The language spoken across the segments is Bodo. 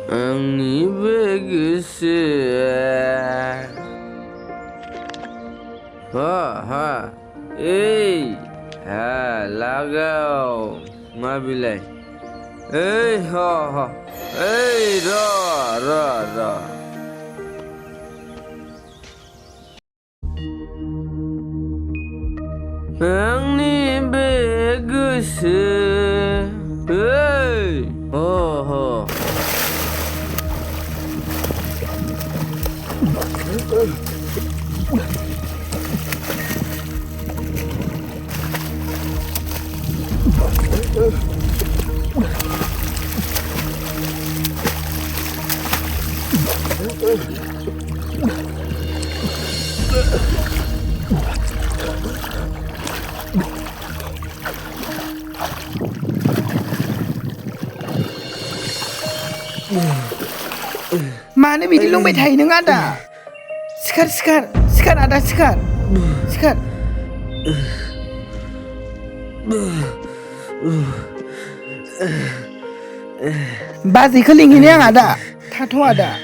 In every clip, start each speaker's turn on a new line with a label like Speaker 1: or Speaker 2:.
Speaker 1: Angni begesah. Ha, ha, lagau, mabilai. Ha, ra. Angni begesah. Oh.
Speaker 2: Mana bikin lumbai thai neng ada? Sekar ada sekar. Bazi keling ini yang ada, tato ada.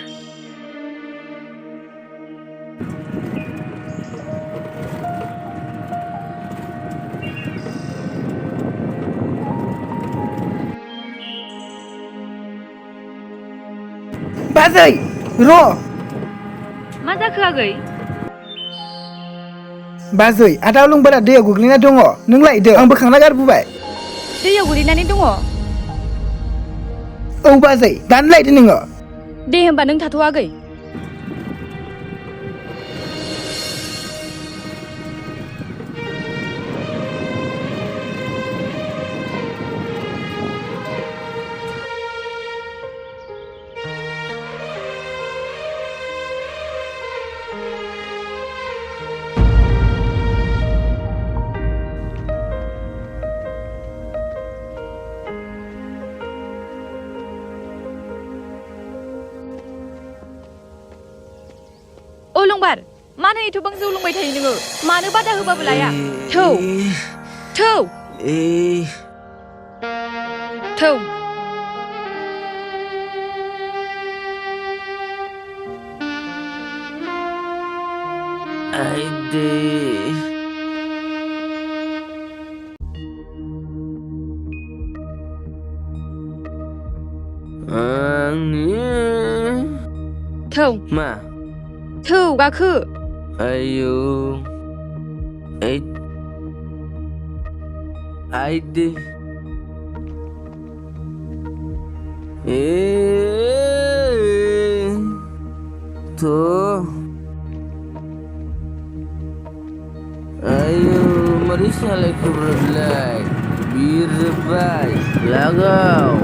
Speaker 2: Bazai, ro.
Speaker 3: मा जाखो आगै?
Speaker 2: Bazai, ada ulung pada दैयाव गोग्लैना दङ. नों लायदो, आं बोखांना गारबोबाय.
Speaker 3: दैयाव गोलैनानै दङ?
Speaker 2: औ बाजै, दानो लायदो नोङो.
Speaker 3: दे होमबा नों थाथ' आगै. लंबार मानो एथबां जौ लोंबाय थायो नोङो मानो बादा होबाबो लाया थौ
Speaker 1: Aide
Speaker 3: थौ
Speaker 1: मा
Speaker 3: थौ गाखो
Speaker 1: ayo aide tuh ayo mari salai keberbelai bir rebai lagau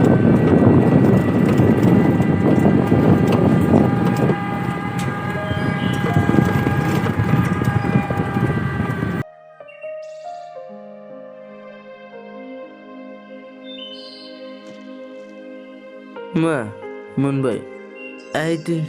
Speaker 1: Ma, Mumbai. Aide.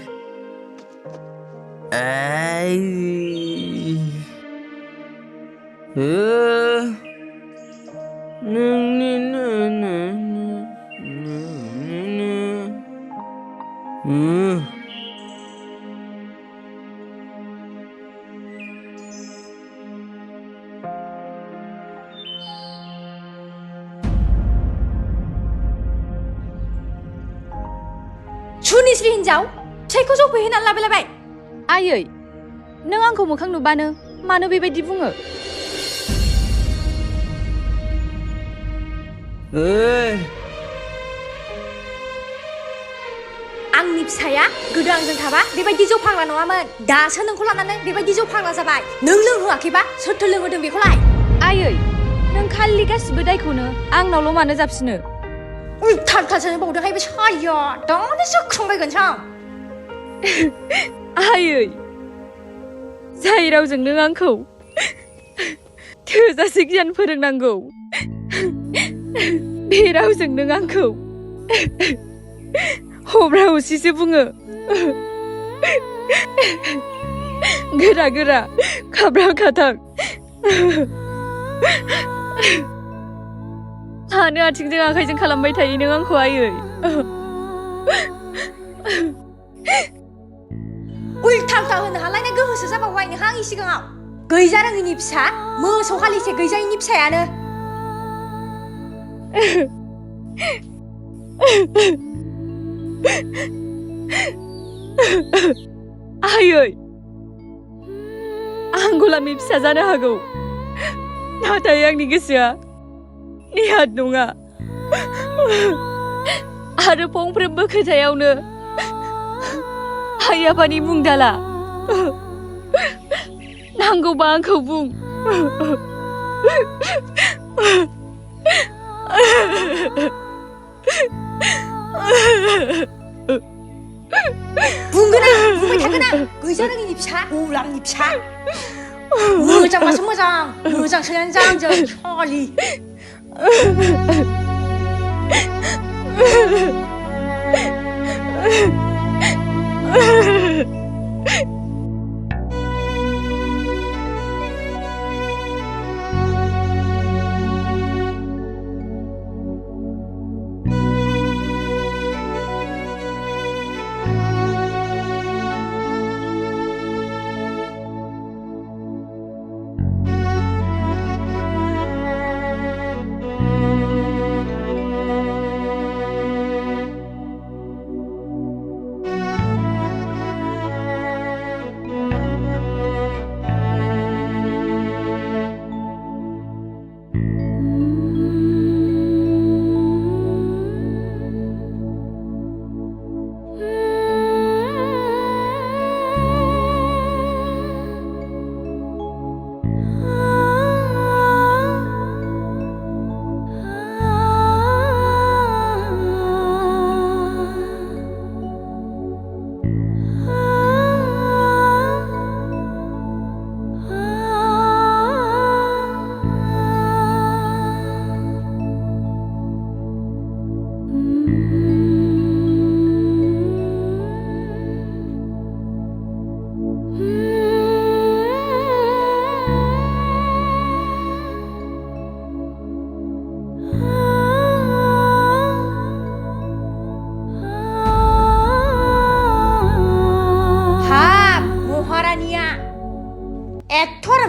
Speaker 3: सुनिस्रि हिन्जाव फिसाइखौ जौफैहोनानै लाबोलायबाय आयै नों आंखौ मोखां नुबानो मानो बेबायदि बुङो आंनि फिसाया गोदो आंजों थाबा बेबायदि जौ फाग्ला नङामोन दासो नोंखौ लानानै बेबायदि जौ फाग्ला जाबाय नों लोंहोआखैबा सोरथो लोंहोदों बेखौलाय आयै नों खालि गासिबो दायखौनो आंनावल' मानो जाबसिनो उल्था उल्थासो बावदोंहाय बे साया दानो जोख्रोंबायगोनसो आं आयै जाय रावजों नों आंखौ थोजासे गियान फोरोंनांगौ बे रावजों नों आंखौ हब्रा हसिसो बुङो गोरा गोरा खाब्रा खाथां मानो आथिंजों आखाइजों खालामबाय थायो नों आंखौ आयै उल्था उल्था होनो हालायनाय गोहोसो जाबावबाय नोंहा आंनि सिगाङाव गैजा रोङिनि फिसा मोसौ हालिसे गैजायिनि फिसायानो आयै आं गलामनि फिसा जानो हागौ नाथाय आंनि गोसोआ निहाथ नङा आरो फंफ्रोमबो खोथायावनो आइ आफानि बुं दाला नांगौबा आंखौ बुं बुंगोन आं बुंबाय थागोन आं गैजा रोङिनि फिसा गलामनि फिसा मोजांबासो मोजां सोयानो जा आंजों सलि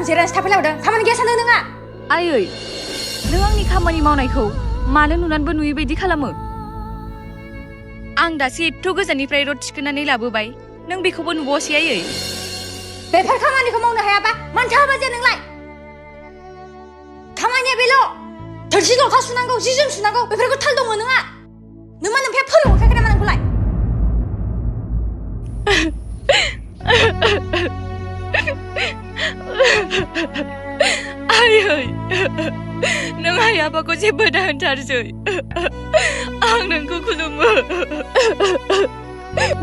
Speaker 3: जिरायनासो थाफैलायदों खामानि गैया सानदों नोंहा आयै नों आंनि खामानि मावनायखौ मानो नुनानैबो नुयै बायदि खालामो आं दासो एथ' गोजाननिफ्राय रड थिखोनानै लाबोबाय नों बेखौबो नुबावासै आयै बेफोर खामानिखौ मावनो हायाबा मानोथो हाबा जाया नोंलाय खामानिया बेल' थोरसि लथा सुनांगौ जि जोम सुनांगौ बेफोरखौ थाल दङ नोंहा नों मा नोमफाया फोरोंहरखायाखै नामा नोंखौलाय आयै नों आइ आफाखौ जेबो दा होनथारसै आं नोंखौ खुलुमो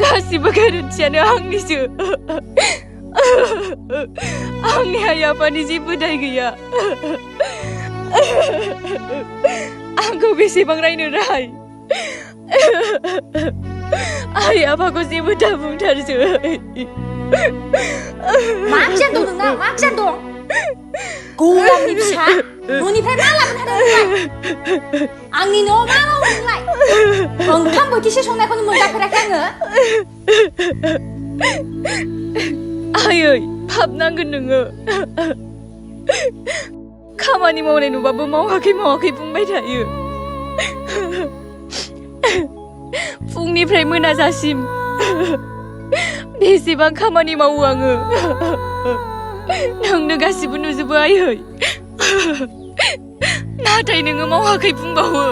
Speaker 3: गासिबो गोरोन्थियानो आंनिसो आंनि आइ आफानि जेबो दाय गैया आंखौ बेसेबां रायनो राय आइ आफाखौ जेबो दा बुंथारसै मा गियान दं नोंनाव मा गियान दं गलामनि फिसा न'निफ्राय मा लाबोनो हादों नोंलाय आंनि न'आव मा मावो नोंलाय ओंखाम बोथिसे संनायखौनो मोनजाफेराखै आङो आयै हाबनांगोन नोङो खामानि मावनाय नुबाबो मावाखै बुंबाय थायो फुंनिफ्राय मोनाजासिम बेसेबां खामानि मावो आङो नोंनो गासिबो नुजोबो आयै नाथाय नोङो मावाखै बुंबावो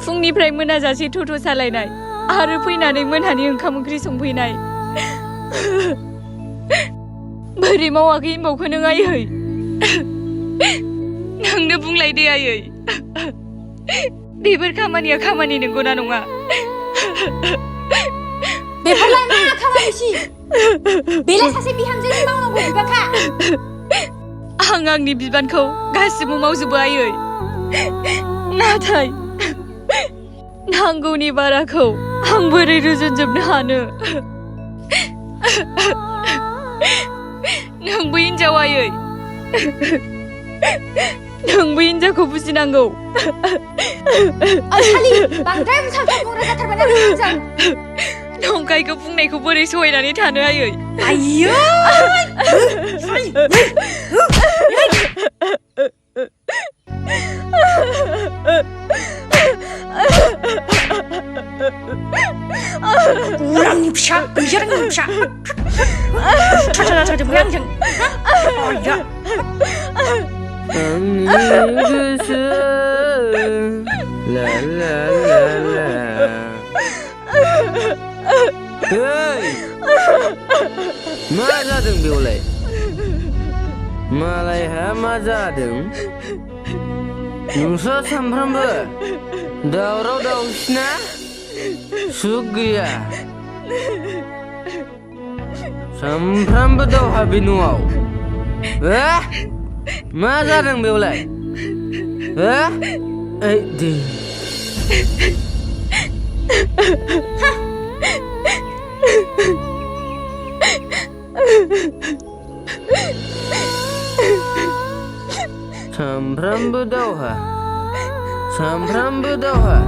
Speaker 3: फुंनिफ्राय मोनाजासे टट' सालायनाय आरो फैनानै मोनानि ओंखाम ओंख्रि संफैनाय बोरै मावाखै होनबावखो नों आयै नोंनो बुंलायदे आयै बेफोर खामानिया खामानि नंगौना नङा
Speaker 4: बेफोरलाय मा खामानिसि बेलाय सासे बिहामजोनि मावनांगौ बिबानखा
Speaker 3: आं आंनि बिबानखौ गासिबो मावजोबो आयै नाथाय नांगौनि बाराखौ आं बोरै रुजुनजोबनो हानो नोंबो हिनजाव आयै नोंबो हिनजावखौ बुजिनांगौ
Speaker 4: खालि बांद्राय बुंसावसाव बुंग्रा जाथारबाय ना बिहामजों
Speaker 3: नंखायखौ बुंनायखौ बोरै सहायनानै थानो आयै
Speaker 4: आयै Orangनि फिसा गैजारोङै फिसा थाथाराथारदोंमोन आंजों आया
Speaker 1: आंनि गोसो ला ला ला ला Hei मा जादों बेवलाय मालायहा मा जादों नोंस्रा सामफ्रामबो दावराव दावसिना सुख गैया सामफ्रामबो दावहा बे न'आव मा जादों बेवलाय ओइ दे सामफ्रामबो दावहा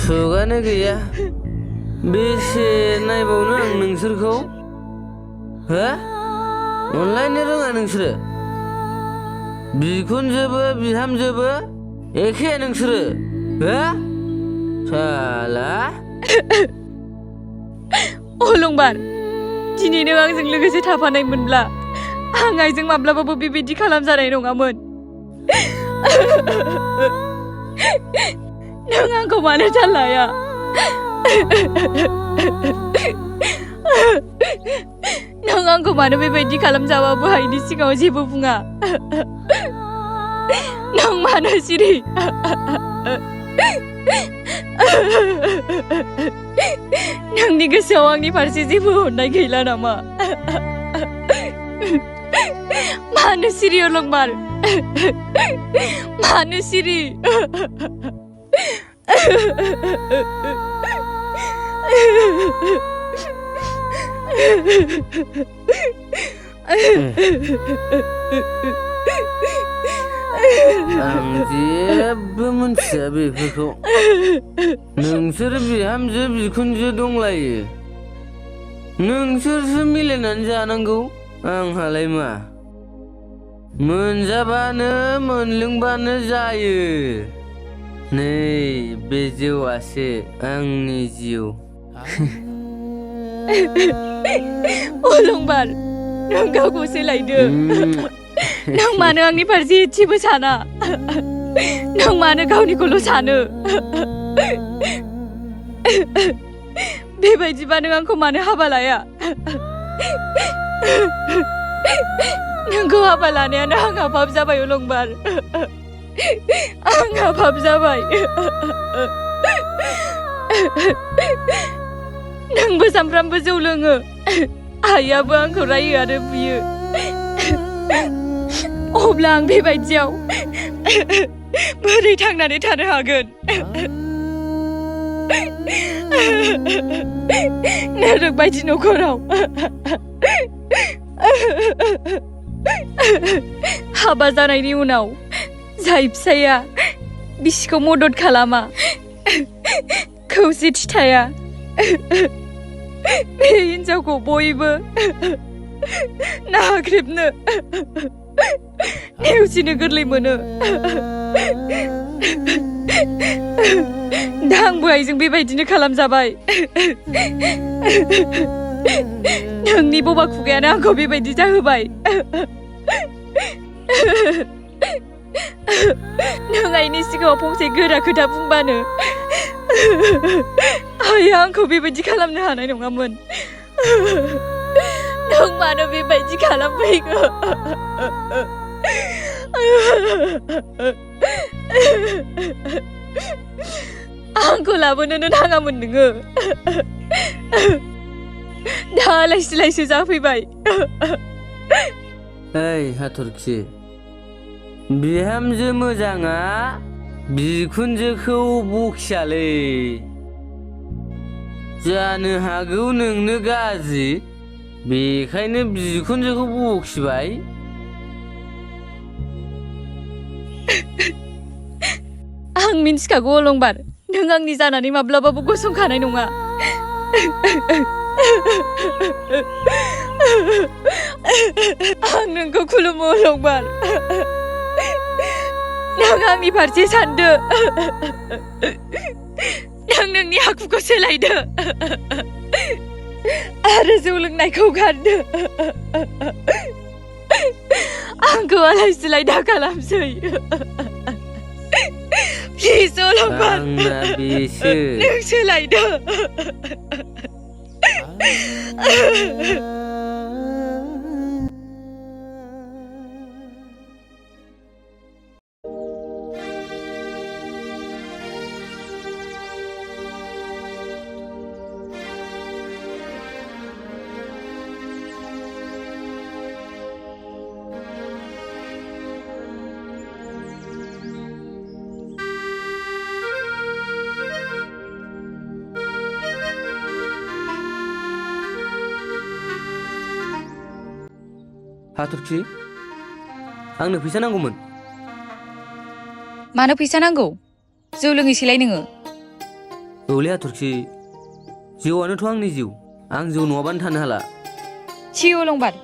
Speaker 1: सुगानो गैया बेसे नायबावनो आं नोंसोरखौ अनलायनो रोङा नोंसोरो बिखुनजोबो बिहामजोबो एखे नोंसोरो साला
Speaker 3: अलंबार दिनै नों आंजों लोगोसे थाफानायमोनब्ला आं आइजों माब्लाबाबो बेबायदि खालामजानाय नङामोन नों आंखौ मानो थाल लाया नों आंखौ मानो बेबायदि खालामजाबाबो आइनि सिगाङाव जेबो बुङा नों मानो सिरि नोंनि गोसोआव आंनि फारसे जेबो अननाय गैला नामा मानो सिरि अलंबार मानो सिरि
Speaker 1: आं जेबो मोनथिया बेफोरखौ नोंसोर बिहामजो बिखुनजो दंलायो नोंसोरसो मिलायनानै जानांगौ आंहालाय मा मोनजाबानो मोनलोंबानो जायो नै बे जिउआसो आंनि जिउ
Speaker 3: अलंबार नों गावखौ सोलायदो नों मानो आंनि फारसे एसेबो साना नों मानो गावनिखौल' सानो बेबायदिबा नों आंखौ मानो हाबा लाया नोंखौ हाबा लानायानो आंहा पाप जाबाय अलंबार आंहा पाप जाबाय नोंबो सामफ्रामबो जौ लोङो आइयाबो आंखौ रायो आरो बुयो अब्ला आं बेबायदियाव बोरै थांनानै थानो हागोन नरक बायदि नखराव हाबा जानायनि उनाव जाय फिसाया बिसिखौ मदद खालामा खौसेथि थाया बे हिनजावखौ बयबो नाख्रेबनो नेवसिनो गोरलै मोनो दा आंबो आइजों बेबायदिनो खालामजाबाय नोंनि बबा खुगायानो आंखौ बेबायदि जाहोबाय नों आइनि सिगाङाव फंसे गोरा खोथा बुंबानो आइया आंखौ बेबायदि खालामनो हानाय नङामोन नों मानो बेबायदि खालामफैखो आंखौ लाबोनोनो नाङामोन नोङो दा आलाय सिलायसो जाफैबाय
Speaker 1: ओइ हाथरखि बिहामजो मोजाङा बिखुनजोखौ बखियालै जानो हागौ नोंनो गाज्रि बेखायनो बिखुनजोखौ बखिबाय
Speaker 3: आं मिन्थिखागौ अलंबार नों आंनि जानानै माब्लाबाबो गसंखानाय नङा आं नोंखौ खुलुमो अलंबार नों आंनि फारसे सानदो नों नोंनि आखुखौ सोलायदो आरो जौ लोंनायखौ गारदो आंखौ आलाय सिलाय दा खालामसै प्लिज अलंबार
Speaker 1: आंना बेसो
Speaker 3: नों सोलायदो
Speaker 1: हाथरखि आंनो फैसा नांगौमोन
Speaker 3: मानो फैसा नांगौ जौ लोङैसैलाय नोङो
Speaker 1: औलै हाथरखि जिउआनोथ' आंनि जिउ आं जौ नङाबानो थानो हाला
Speaker 3: थि अलंबार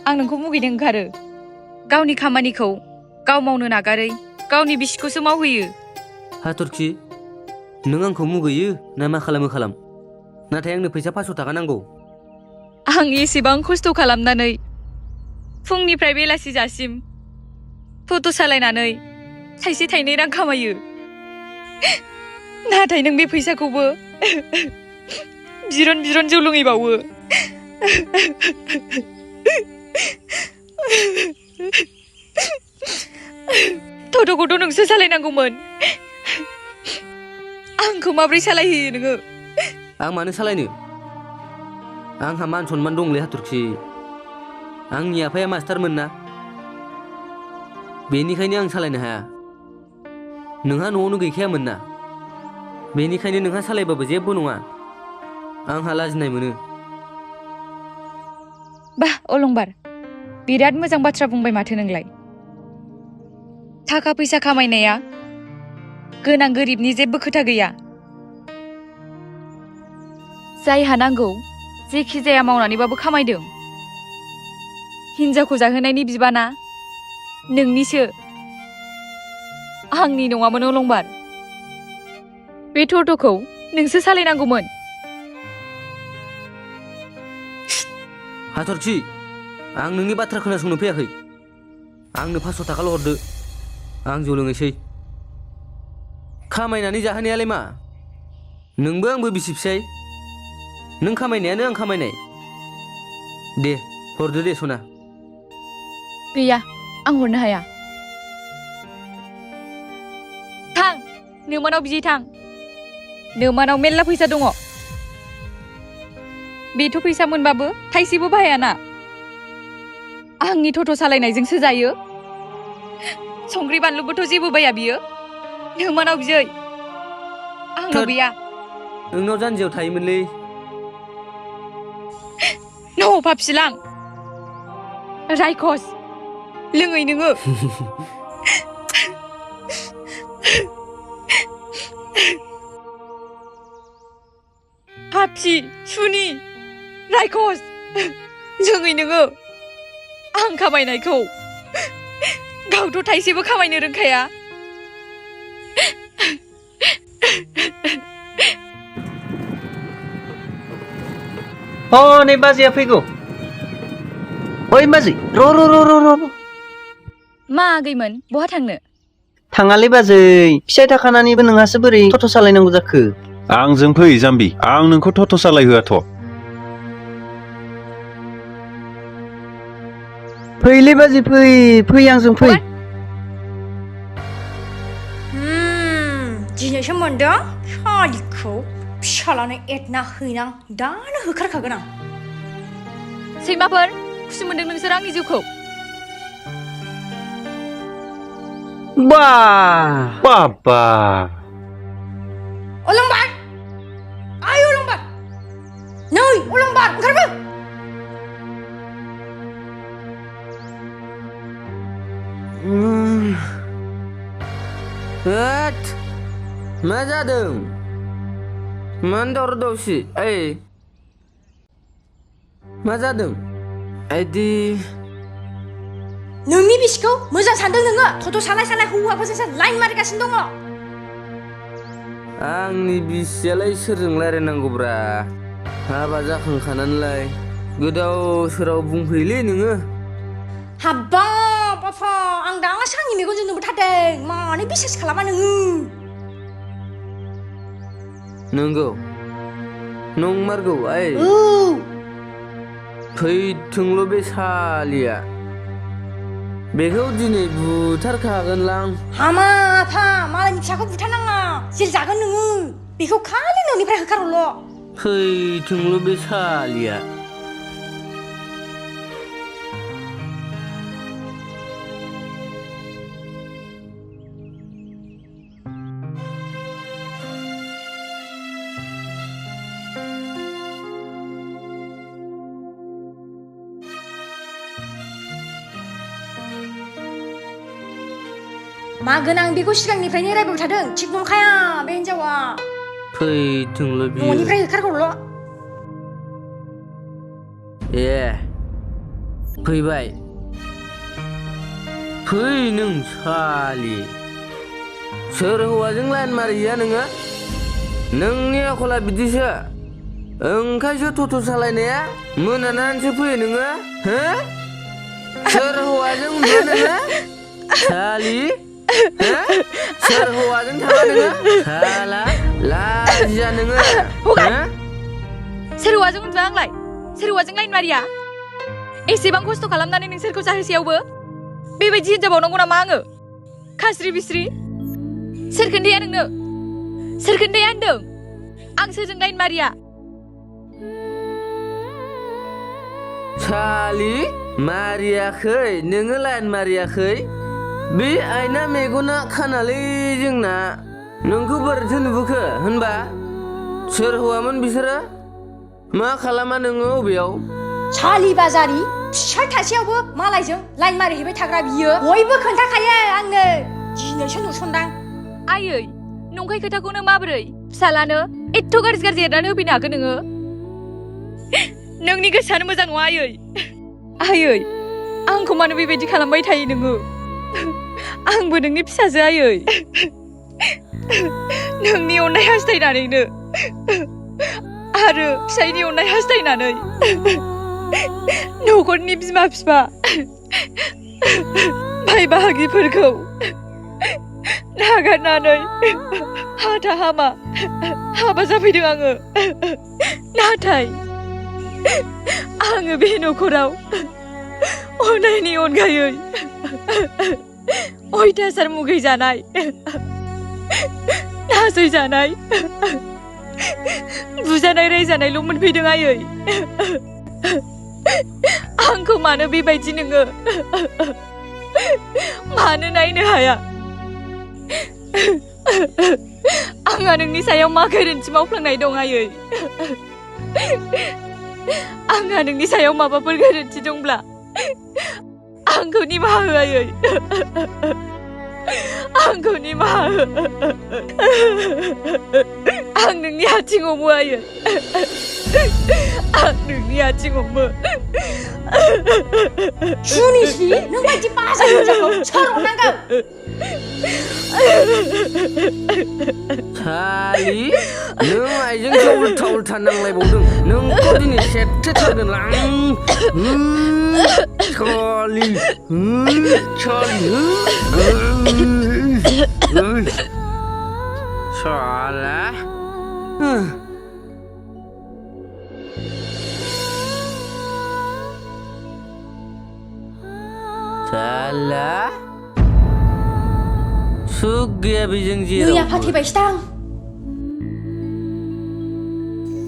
Speaker 3: आं नोंखौ मुगैनो ओंखारो गावनि खामानिखौ गाव मावनो नागारै गावनि बिसिखौसो मावहोयो
Speaker 1: हाथरखि नों आंखौ मुगैयो ना मा खालामो खालाम नाथाय आंनो फैसा 500 थाखा नांगौ
Speaker 3: आं एसेबां खस्थ' खालामनानै फुंनिफ्राय बेलासि जासिम टट' सालायनानै थाइसे थाइनै रां खामायो नाथाय नों बे फैसाखौबो बिरन बिरन जौ लोङैबावो टट'खौथ' नोंसो सालायनांगौमोन आंखौ माब्रै सालायहोयो नोङो
Speaker 1: आं मानो सालायनो आंहा मान सनमान दंलै हाथरखि आंनि आफाया मास्टारमोन ना बेनिखायनो आं सालायनो हाया नोंहा न'आवनो गैखायामोन ना बेनिखायनो नोंहा सालायबाबो जेबो नङा आंहा लाजिनाय मोनो
Speaker 3: बाह अलंबार बिराद मोजां बाथ्रा बुंबाय माथो नोंलाय थाखा फैसा खामायनाया गोनां गोरिबनि जेबो खोथा गैया जायहा नांगौ जेखि जाया मावनानैबाबो खामायदों हिन्जावखौ जाहोनायनि बिबाना नोंनिसो आंनि नङामोन अलंबार बे टट'खौ नोंसो सालायनांगौमोन
Speaker 1: हाथरखि आं नोंनि बाथ्रा खोनासंनो फैयाखै आंनो 500 थाखाल' हरदो आं जौ लोङैसै खामायनानै जाहोनायालाय मा नोंबो आंबो बिसि फिसाय नों खामायनायानो आं खामायनाय दे हरदो दे सना
Speaker 3: गैया आं हरनो हाया थां नोमानाव बिदि थां नोमानाव मेल्ला फैसा दङ बेथ' फैसा मोनबाबो थाइसेबो बाहायाना आंनि टट' सालायनायजोंसो जायो संख्रि बानलुबोथ' जेबो बाया बियो नोमानाव बिजै आंनाव गैया
Speaker 1: नोंनाव जानजियाव थायोमोनलै
Speaker 3: न' फाफिलां रायखस लोङै नोङो हाफि सुनि रायखस लोङै नोङो आं खामायनायखौ गावथ' थाइसेबो खामायनो रोंखाया
Speaker 5: नै बाजैया फैगौ ओइ बाजै र'
Speaker 3: मा आगैमोन बहा थांनो
Speaker 5: थाङालै बाजै फिसाइ थाखानानैबो नोंहासो बोरै टट' सालायनांगौ जाखो
Speaker 6: आंजों फै जाम्बि आं नोंखौ टट' सालायहोआथ'
Speaker 5: फैलै बाजै फै आंजों फै
Speaker 3: दिनैसो मोनदों सालिखौ फिसालानो एदना हैनां दानो होखारखागोन आं सैमाफोर खुसि मोनदों नोंसोर आंनि जिउखौ
Speaker 5: बा
Speaker 6: बाबा
Speaker 3: अलंबार आय अलंबार नै अलंबार ओंखारबो
Speaker 1: होद मा जादों मानो दावराव दावसि ओइ मा जादों आइदि
Speaker 3: नोंनि बिसिखौ मोजां सानदों नोङो थथ' सालाय हौवाफोरजोंसो लाइन मारिगासिनो दङ
Speaker 1: आंनि बिसियालाय सोरजों रायलायनांगौब्रा हाबा जाखांखानानैलाय गोदाव सोराव बुंफैलै नोङो
Speaker 3: हाब्बाब बाफा आं दासो आंनि मेगनजों नुबोथारदों मानो बिसास खालामा नोङो
Speaker 1: नंगौ नंमारगौ आइ फैथोंल' बे सालिया बेखौ दिनै बुथारखागोनलां
Speaker 3: हामा आफा मालायनि फिसाखौ बुथारनाङा जेल जागोन नोङो बेखौ खालि न'निफ्राय होखारहरल'
Speaker 1: फैथोंल' बे सालिया
Speaker 3: मा गोनां बेखौ सिगांनिफ्रायनो रायबाय थादों थिग नंखाया बे हिनजावा
Speaker 1: फैथोंल' बियो
Speaker 3: न'निफ्राय होखारहरल'
Speaker 1: ए फैबाय फै नों सालि सोर हौवाजों लाइन मारिया नोङो नोंनि आखला बिदिसो ओंखायसो टट' सालायनाया मोनानानैसो फैयो नोङो हो सोर हौवाजों उन्दुआ नोङो सालि सोर हौवाजों थाङा नोङो साला लाजिया नोङो
Speaker 3: सोर हौवाजों उन्दुआ आंलाय सोर हौवाजों लाइन मारिया एसेबां खस्थ' खालामनानै नोंसोरखौ जाहोसेयावबो बेबायदि हिनजाबावनांगौ नामा आङो खास्रि बिस्रि सोर खोन्थाया नोंनो सोर खोन्थाया होनदों आं सोरजों लाइन मारिया
Speaker 1: सालि मारियाखै नोङो लाइन मारियाखै बे आइना मेगना खानालै जोंना नोंखौ बोरैथो नुबोखो होनबा सोर हौवामोन बिसोरो मा खालामा नोङो अबेयाव
Speaker 3: सालि बाजारि फिसाय थासेयावबो मालायजों लाइन मारिहैबाय थाग्रा बियो बयबो खोन्थाखायो आंनो दिनैसो नुसनदां आयै नंखाय खोथाखौनो माबोरै फिसालानो एथ' गाज्रि एरनानै होफैनो हागोन नोङो नोंनि गोसोआनो मोजां नङा आयै आंखौ मानो बेबायदि खालामबाय थायो नोङो आंबो नोंनि फिसाजो आयै नोंनि अननाय हास्थायनानैनो आरो फिसायनि अननाय हास्थायनानै न'खरनि बिमा बिफा भाइ बाहागिफोरखौ नागारनानै हाथा हामा हाबा जाफैदों आङो नाथाय आङो बे न'खराव अननायनि अनगायै अयथासार मुगै जानाय नासय जानाय बुजानाय रायजानायल' मोनफैदों आयै आंखौ मानो बेबायदि नोङो मानो नायनो हाया आंहा नोंनि सायाव मा गोरोन्थि मावफ्लांनाय दं आयै आंहा नोंनि सायाव माबाफोर गोरोन्थि दंब्ला आंखौ निमाहा हो आयै आंखौ निमाहा हो आं नोंनि आथिं हमो आयै आं नोंनि आथिं हमो सुनिश्री नों बायदि बाजा हिनजावखौ सोर अननांगौ
Speaker 1: सालि नों आइजोंसो उल्था उल्था नांलायबावदों नोंखौ दिनै सेथ्थेथारगोन आं सालि Salah. Salah. Sugya bijeng
Speaker 4: หนู
Speaker 1: jiro.
Speaker 4: อยากพาทีไปตั้ง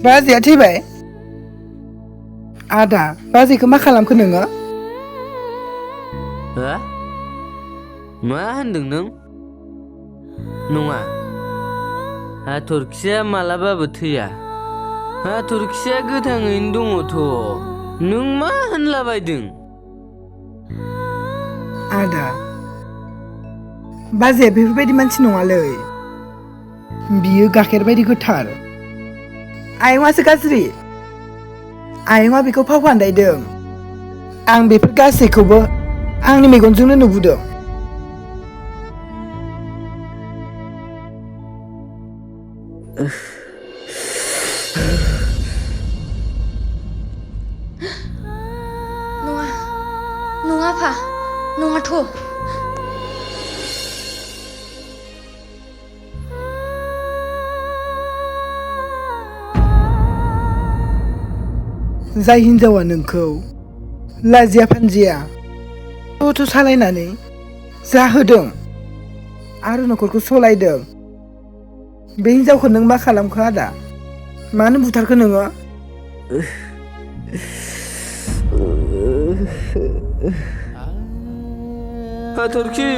Speaker 2: बाजैया थैबाय आदा बाजैखौ मा खालामखो नोङो
Speaker 1: Ha? मा होनदों नों? नङा. हाथरखिया मालाबाबो थैया. हाथरखिया गोथाङैनो दङथ'. नों मा होनलाबायदों?
Speaker 2: आदा बाजैया बेफोरबायदि मानसि नङालै बियो गाइखेर बायदि गोथार आयंआसो गाज्रि आयंआ बेखौ फाव फान्दायदों आं बेफोर गासैखौबो आंनि मेगनजोंनो नुबोदों
Speaker 4: नङा फा नङाथ'
Speaker 2: जाय हिनजावा नोंखौ लाजिया फानजिया ट'ट' सालायनानै जाहोदों आरो न'खरखौ सलायदों बे हिनजावखौ नों मा खालामखो आदा मानो बुथारखो नोङो
Speaker 1: हाथरखि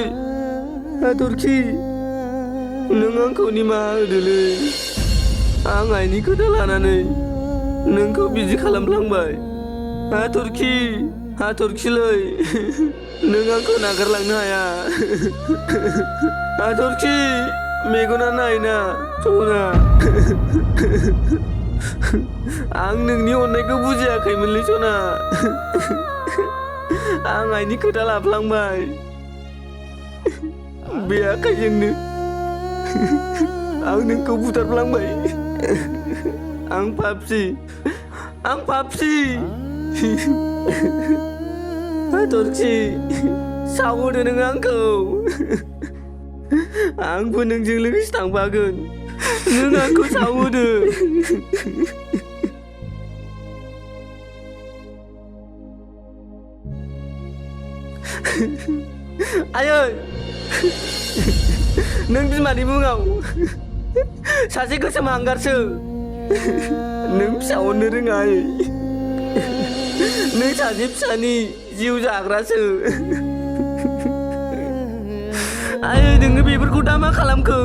Speaker 1: नों आंखौ निमाहा होदोलै आं आइनि खोथा लानानै नोंखौ बिदि खालामफ्लांबाय हाथरखिलै नों आंखौ नागारलांनो हाया हाथरखि मेगना नायना सना आं नोंनि अननायखौ बुजियाखैमोनलै सना आं आइनि खोथा लाफ्लांबाय बे आखाइजोंनो आं नोंखौ बुथारफ्लांबाय आं पापसि हाथरखि सावहोदो नों आंखौ आंबो नोंजों लोगोसे थांफागोन नों आंखौ सावहोदो आयै नों बिमानि मुङाव सासे गोसोम हांगारसो नों फिसा अननो रोङा नों सासे फिसानि जिउ जाग्रासो आयै नोङो बेफोरखौ दा मा खालामखो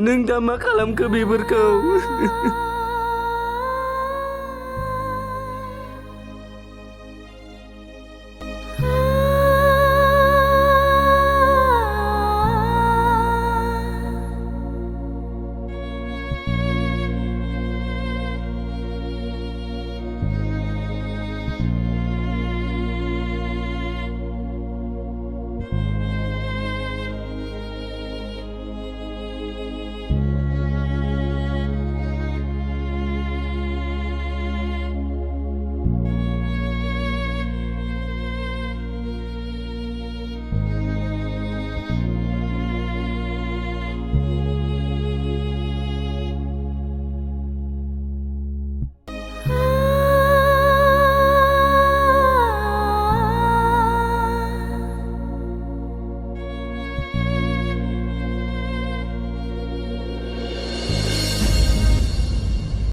Speaker 1: नों दा मा खालामखो बेफोरखौ